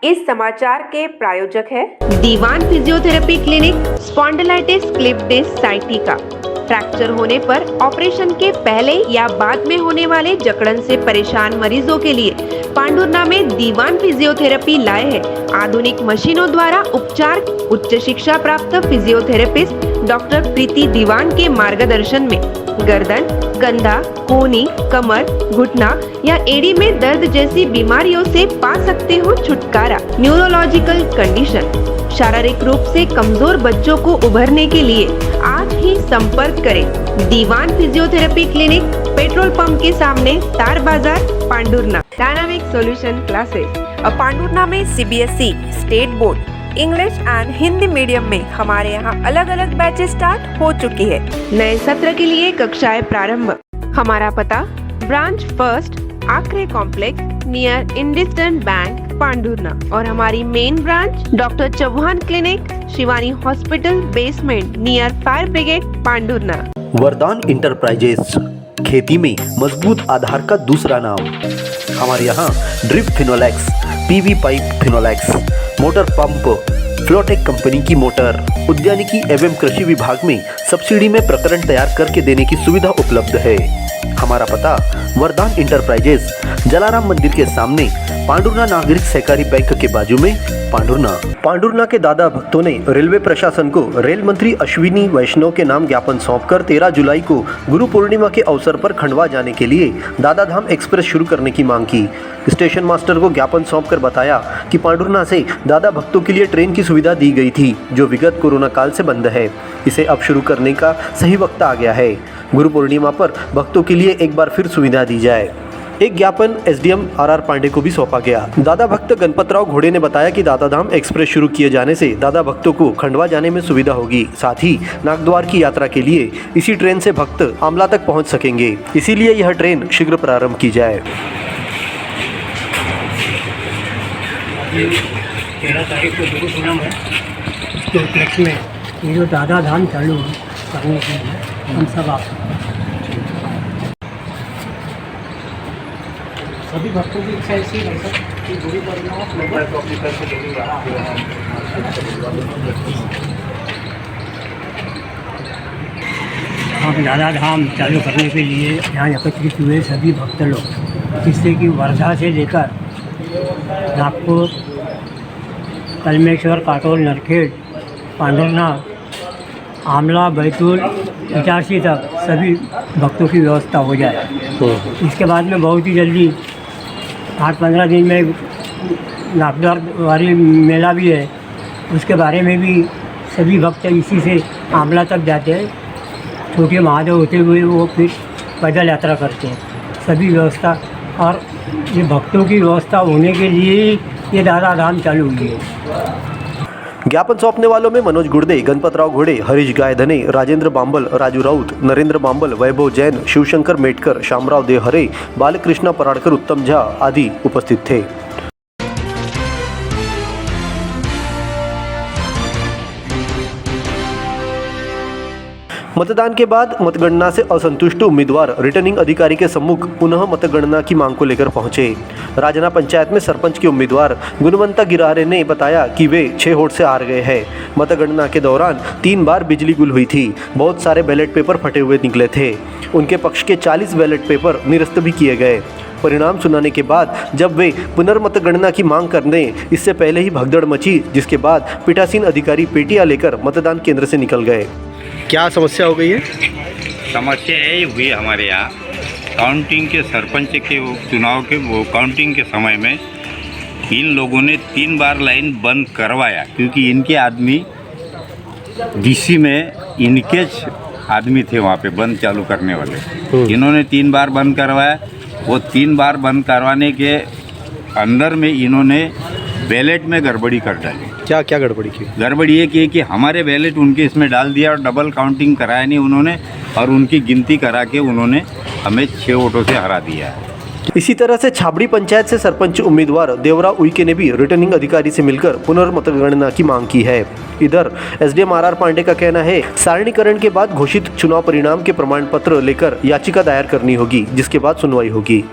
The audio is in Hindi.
इस समाचार के प्रायोजक है Diwan physiotherapy clinic. Spondylitis slipped disc sciatica, fracture होने पर ऑपरेशन के पहले या बाद में होने वाले जकड़न से परेशान मरीजों के लिए पांडुरना में दीवान फिजियोथेरेपी लाए है। आधुनिक मशीनों द्वारा उपचार। उच्च शिक्षा प्राप्त फिजियोथेरेपिस्ट डॉक्टर प्रीति दीवान के मार्गदर्शन में गर्दन, कंधा, कोहनी, कमर, घुटना या एड़ी में दर्द जैसी बीमारियों से पा सकते हो छुटकारा। न्यूरोलॉजिकल कंडीशन, शारीरिक रूप से कमजोर बच्चों को उभरने के लिए आज ही संपर्क करें। दीवान फिजियोथेरेपी क्लिनिक, पेट्रोल पंप के सामने, तार बाजार, Pandhurna. Dynamic solution classes. Pandhurna में CBSE state board English and Hindi medium में हमारे यहाँ अलग अलग बैचेस स्टार्ट हो चुकी है। नए सत्र के लिए कक्षाएं प्रारंभ। हमारा पता branch first, Akre complex near IndusInd bank, Pandhurna. और हमारी main branch doctor Chauhan clinic, Shivani hospital basement near fire brigade, Pandhurna. Vardan enterprises, खेती में मजबूत आधार का दूसरा नाम। हमारे यहाँ drip Finolex, PV pipe Finolex, motor pump, Flotek company की मोटर, उद्यानिकी एवं कृषि विभाग में सब्सिडी में प्रकरण तैयार करके देने की सुविधा उपलब्ध है। हमारा पता वरदान इंटरप्राइजेस, जलाराम मंदिर के सामने, पांडुरना नागरिक सहकारी बैंक के बाजू में, पांडुरना। पांडुरना के दादा भक्तों ने रेलवे प्रशासन को रेल मंत्री अश्विनी वैष्णव के नाम ज्ञापन सौंपकर 13 जुलाई को गुरु पूर्णिमा के अवसर पर खंडवा जाने के लिए दादा धाम एक्सप्रेस शुरू करने की मांग की। स्टेशन मास्टर को ज्ञापन सौंपकर बताया कि पांडुरना से दादा भक्तों के लिए ट्रेन की सुविधा दी गई थी, जो विगत कोरोना काल से बंद है। इसे अब शुरू करने का सही वक्त आ गया है। गुरु पूर्णिमा पर भक्तों के लिए एक बार फिर सुविधा दी जाए। एक ज्ञापन SDM RR पांडे को भी सौंपा गया। दादा भक्त गणपतराव घोड़े ने बताया कि दादा धाम एक्सप्रेस शुरू किए जाने से दादा भक्तों को खंडवा जाने में सुविधा होगी। साथ ही नागद्वार की यात्रा के लिए इसी ट्रेन से भक्त आमला तक पहुंच सकेंगे। इसीलिए यह ट्रेन शीघ्र प्रारंभ की जाए। 13 तारीख को गुरु पूर्णिमा है, उसके उपलक्ष्य में ये जो दादा धाम चालू करने के लिए हम सब आप सभी भक्तों की इच्छा ऐसी है सर कि गुरु पूर्णिमा हम दादा धाम चालू करने के लिए यहाँ एकत्रित हुए सभी भक्त लोग, जिससे कि वर्धा से लेकर नागपुर, कलमेश्वर, काटोल, नरखेड़, पांडुरना, आमला, बैतूल, इटारसी तक सभी भक्तों की व्यवस्था हो जाए। इसके बाद में बहुत ही जल्दी 8-15 दिन में नागद्वार वाली मेला भी है, उसके बारे में भी सभी भक्त इसी से आमला तक जाते हैं। छोटे महादेव होते हुए वो फिर पैदल यात्रा करते हैं। सभी व्यवस्था और ये भक्तों की व्यवस्था होने के लिए ही ये दादा धाम चालू हुई है। ज्ञापन सौंपने वालों में मनोज गुर्दे, गणपतराव घोड़े, हरीश गायधने, राजेंद्र बांबल, राजू राउत, नरेंद्र बांबल, वैभव जैन, शिवशंकर मेटकर, शामराव देहरे, बालकृष्ण पराड़कर, उत्तम झा आदि उपस्थित थे। मतदान के बाद मतगणना से असंतुष्ट उम्मीदवार रिटर्निंग अधिकारी के सम्मुख पुनः मतगणना की मांग को लेकर पहुंचे। राजना पंचायत में सरपंच के उम्मीदवार गुणवंता गिरारे ने बताया कि वे 6 वोट से हार गए हैं। मतगणना के दौरान 3 बार बिजली गुल हुई थी। बहुत सारे बैलेट पेपर फटे हुए निकले थे। उनके पक्ष के 40 बैलेट पेपर निरस्त भी किए गए। परिणाम सुनाने के बाद जब वे पुनर्मतगणना की मांग करने इससे पहले ही भगदड़ मची, जिसके बाद पीठासीन अधिकारी पेटियां लेकर मतदान केंद्र से निकल गए। क्या समस्या हो गई है? समस्या यही हुई हमारे यहाँ काउंटिंग के सरपंच के चुनाव के वो काउंटिंग के समय में इन लोगों ने 3 बार लाइन बंद करवाया, क्योंकि इनके आदमी DC में इनके आदमी थे वहाँ पे बंद चालू करने वाले। इन्होंने 3 बार बंद करवाया। वो 3 बार बंद करवाने के अंदर में इन्होंने बैलेट में गड़बड़ी कर डाली। क्या क्या गड़बड़ी की? गड़बड़ी ये की कि हमारे बैलेट उनके इसमें डाल दिया और डबल काउंटिंग कराया नहीं उन्होंने, और उनकी गिनती करा के उन्होंने हमें 6 वोटों से हरा दिया है। इसी तरह से छाबड़ी पंचायत से सरपंच उम्मीदवार देवरा उइके ने भी रिटर्निंग अधिकारी से मिलकर पुनर्मतगणना की मांग की है। इधर SDM RR पांडे का कहना है सारणीकरण के बाद घोषित चुनाव परिणाम के प्रमाण पत्र लेकर याचिका दायर करनी होगी, जिसके बाद सुनवाई होगी।